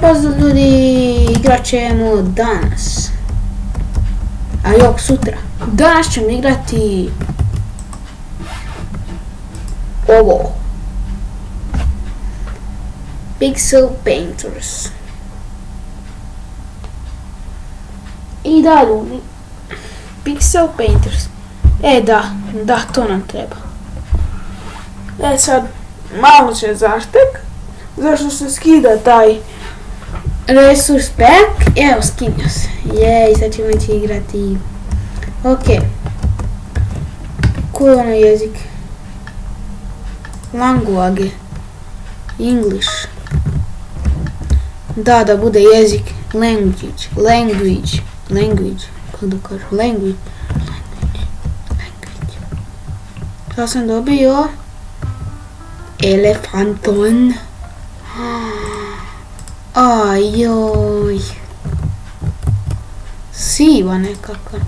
Pozdrav ljudi, igrat ćemo danas, a jok sutra. Danas ćemo igrati ovo, Pixel Painters. I da ljudi, Pixel Painters, da, to nam treba. Sad, malo će zaštek, zašto se skida taj resurs pack, evo skinio se, jej, sad ćemo ići igrati, ok, koji je ono jezik, language, English, da bude jezik, language, kako da kažu, language, šta sam dobio, elefanton. Ajoj. Siva nekakva.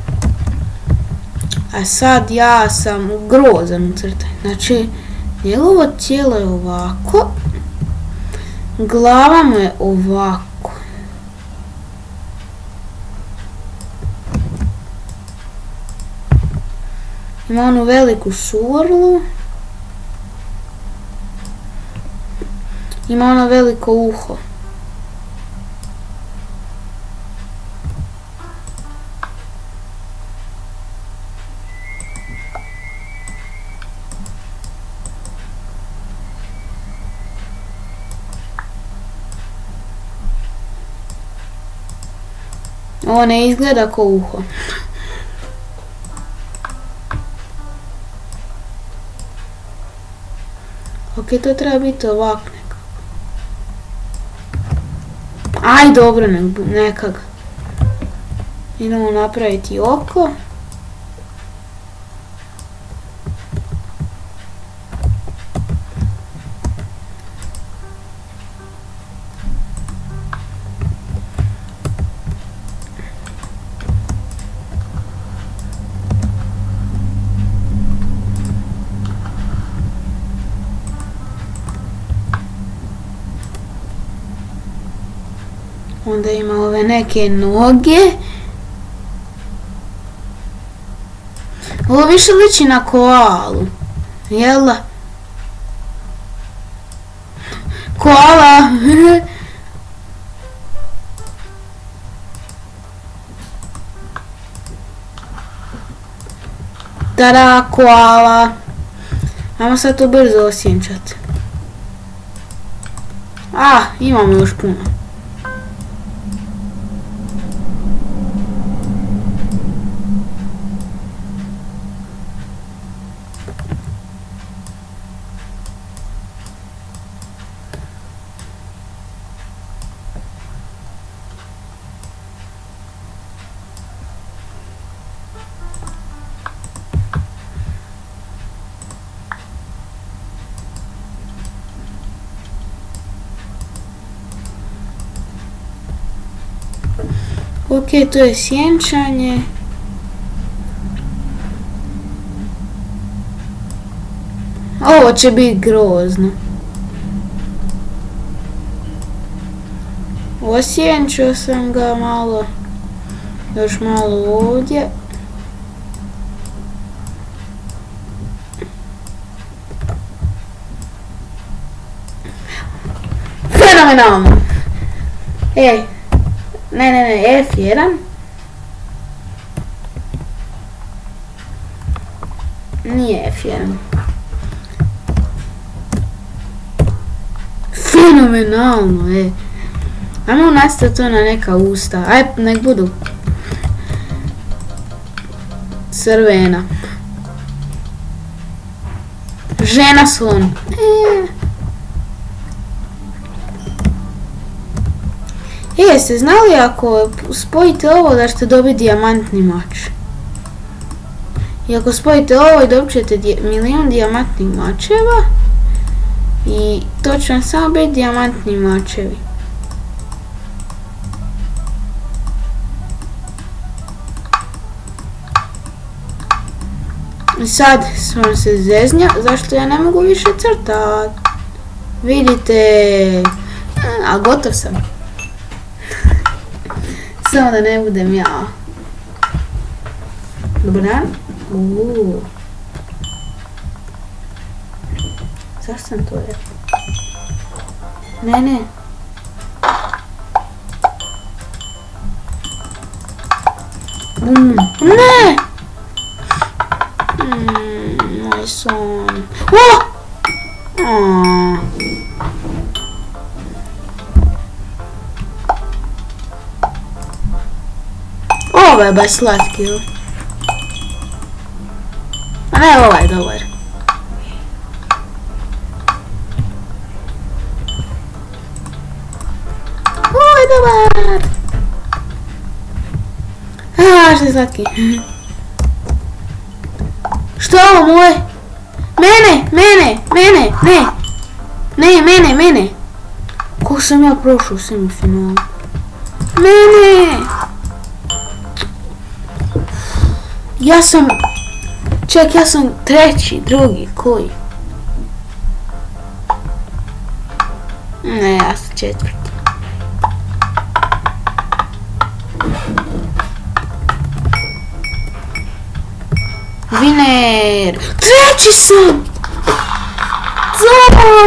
A sad ja sam grozan u crtanju. Znači, njegovo tijelo je ovako. Glava mu je ovako. Ima onu veliku šurlu. Ima ono veliko uho. Ovo ne izgleda ko uho. Ok, to treba biti ovak nekako. Aj, dobro, nekak. Idemo napraviti oko. Onda ima ove neke noge. Ovo više liči na koalu. Jel da? Koala! Tada, koala! Ajmo sad to brzo osjenčati. Imamo još puno. Ok, to je sjenčanje. Ovo će biti grozno. Osjenčio sam ga malo. Još malo ovdje. Fenomenalno! Ne, F1. Nije F1. Fenomenalno, Ajmo nastaviti to na neka usta. Aj, nek budu crvena. Žena slon. Jeste znali ako spojite ovo da ćete dobiti dijamantni mač? I ako spojite ovo i dobit ćete milion dijamantnih mačeva. I to će vam samo biti dijamantni mačevi. I sad sam se zeznja zašto ja ne mogu više crtati. Vidite, A gotov sam. Samo da ne budem ja. Dobar dan. Zašto sam to rekao? Ne. Ne! Moj son. Ovo je baš slatki. A ne, ovaj je dobar. Ovo je dobar. Što je slatki. Što je ovo moje? Mene. Kako sam ja prošao u semifinalu? Mene! Ja sam treći, drugi, koji? Ne, ja sam četvrti. Viner! Treći sam! To,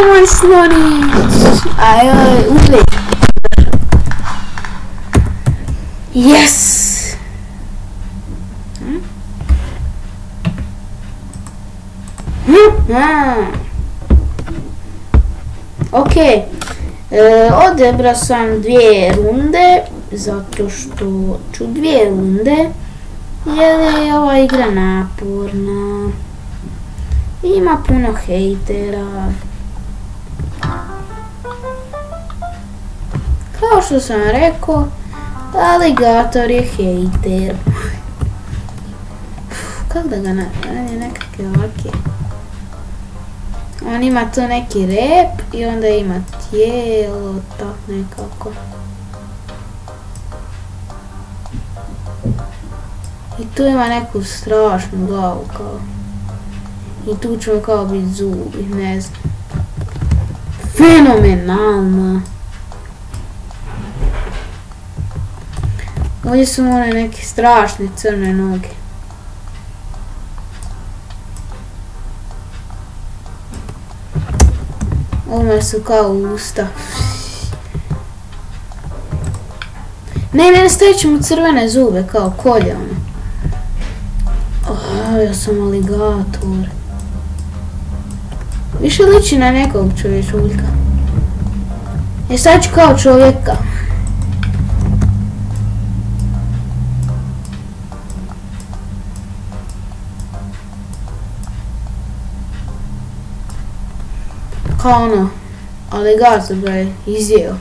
moj slonić! Ajoj, uvijek! Yes! Ok, odebrao sam 2 runde, zato što ću 2 runde, jer je ova igra naporna. Ima puno hejtera. Kao što sam rekao, aligator je hejter. Kako da ga on je nekakve ovake. On ima to neki rep i onda ima tijelo, tak nekako. I tu ima neku strašnu glavu kao. I tu ćemo kao biti zubi, ne znam. Fenomenalno. Ovdje su one neke strašne crne noge. Ome su kao usta. Ne, stavit ćemo crvene zube kao kolje ono. Ja sam aligator. Više liči na nekog čovječuljka. Sad ću kao čovjeka. Kao ono, aligator ga je izjeo.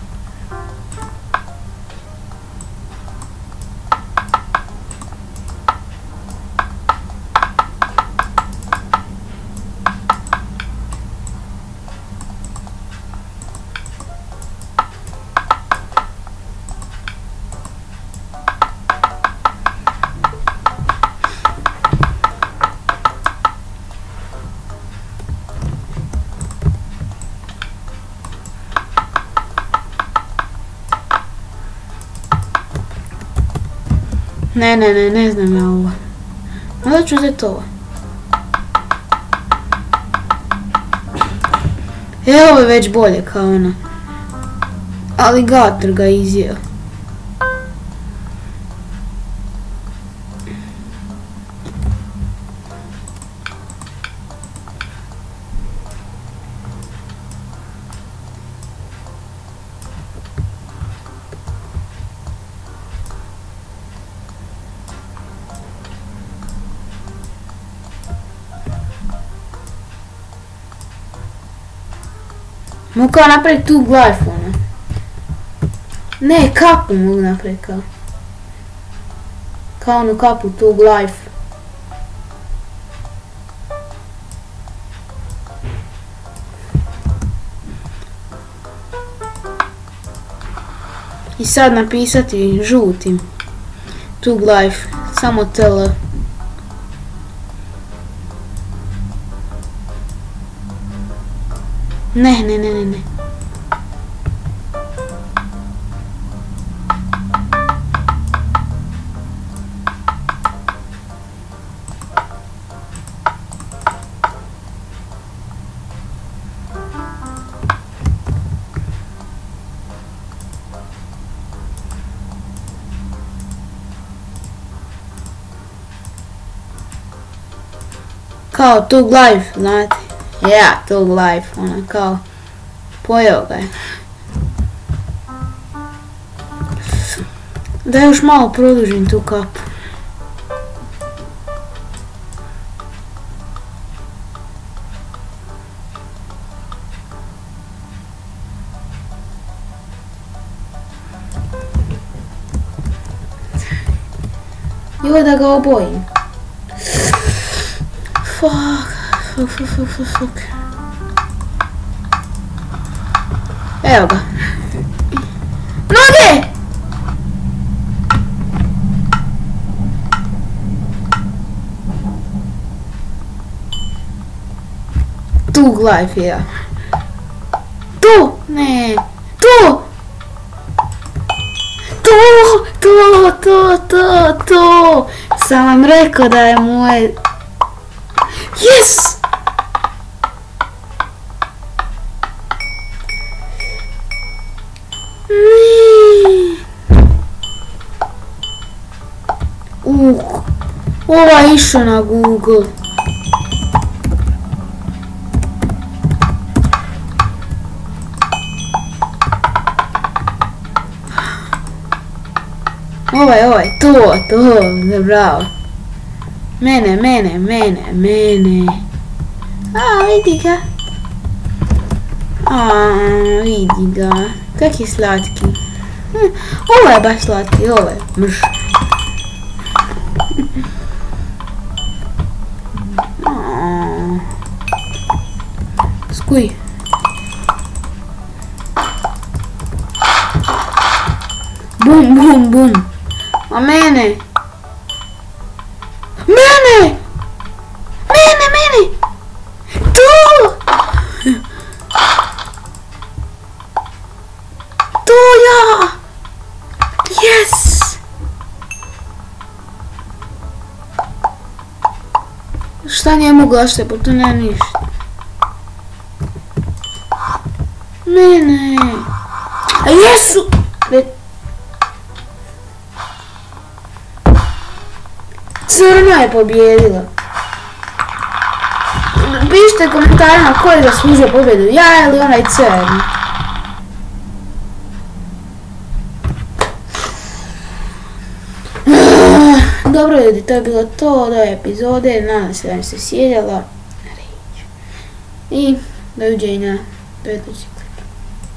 Ne znam ja ovo. Onda ću uzeti ovo. Ovo je već bolje kao ono. Aligator ga izjeo. Mogu kao napraviti tu life ono. Ne, kapu mogu napraviti kao. Kao onu kapu tu life. I sad napisati žutim. Tug life. Samo tl. Ne. Kao Tug Life, znate? Ja, Tug Life, ona kao pojeo ga je. Da još malo produžim tu kapu. Joj da ga obojim. Fuck. Evo ga. Noge! Tug Life je ja. Tu! Ne! Tu! To! Sam vam rekao da je moje... Yes! Ova je išao na Google. To, bravo. Mene. Vidi ga. Vidi ga. Kak je slatki. Ovo je baš slatki, ovo je mrš. Skuj. Bum. A mene! Tu ja! Yes! Šta nije mogla što je, pa tu nema ništa. Mene! A jesu! Crna je pobjedila. Pišite komentarima ko je zaslužio pobjedu, ja ili onaj crni. Dobro ljudi, to je bilo to od ove epizode, nadam se da vam se svidjela. I doviđenja, do idućeg.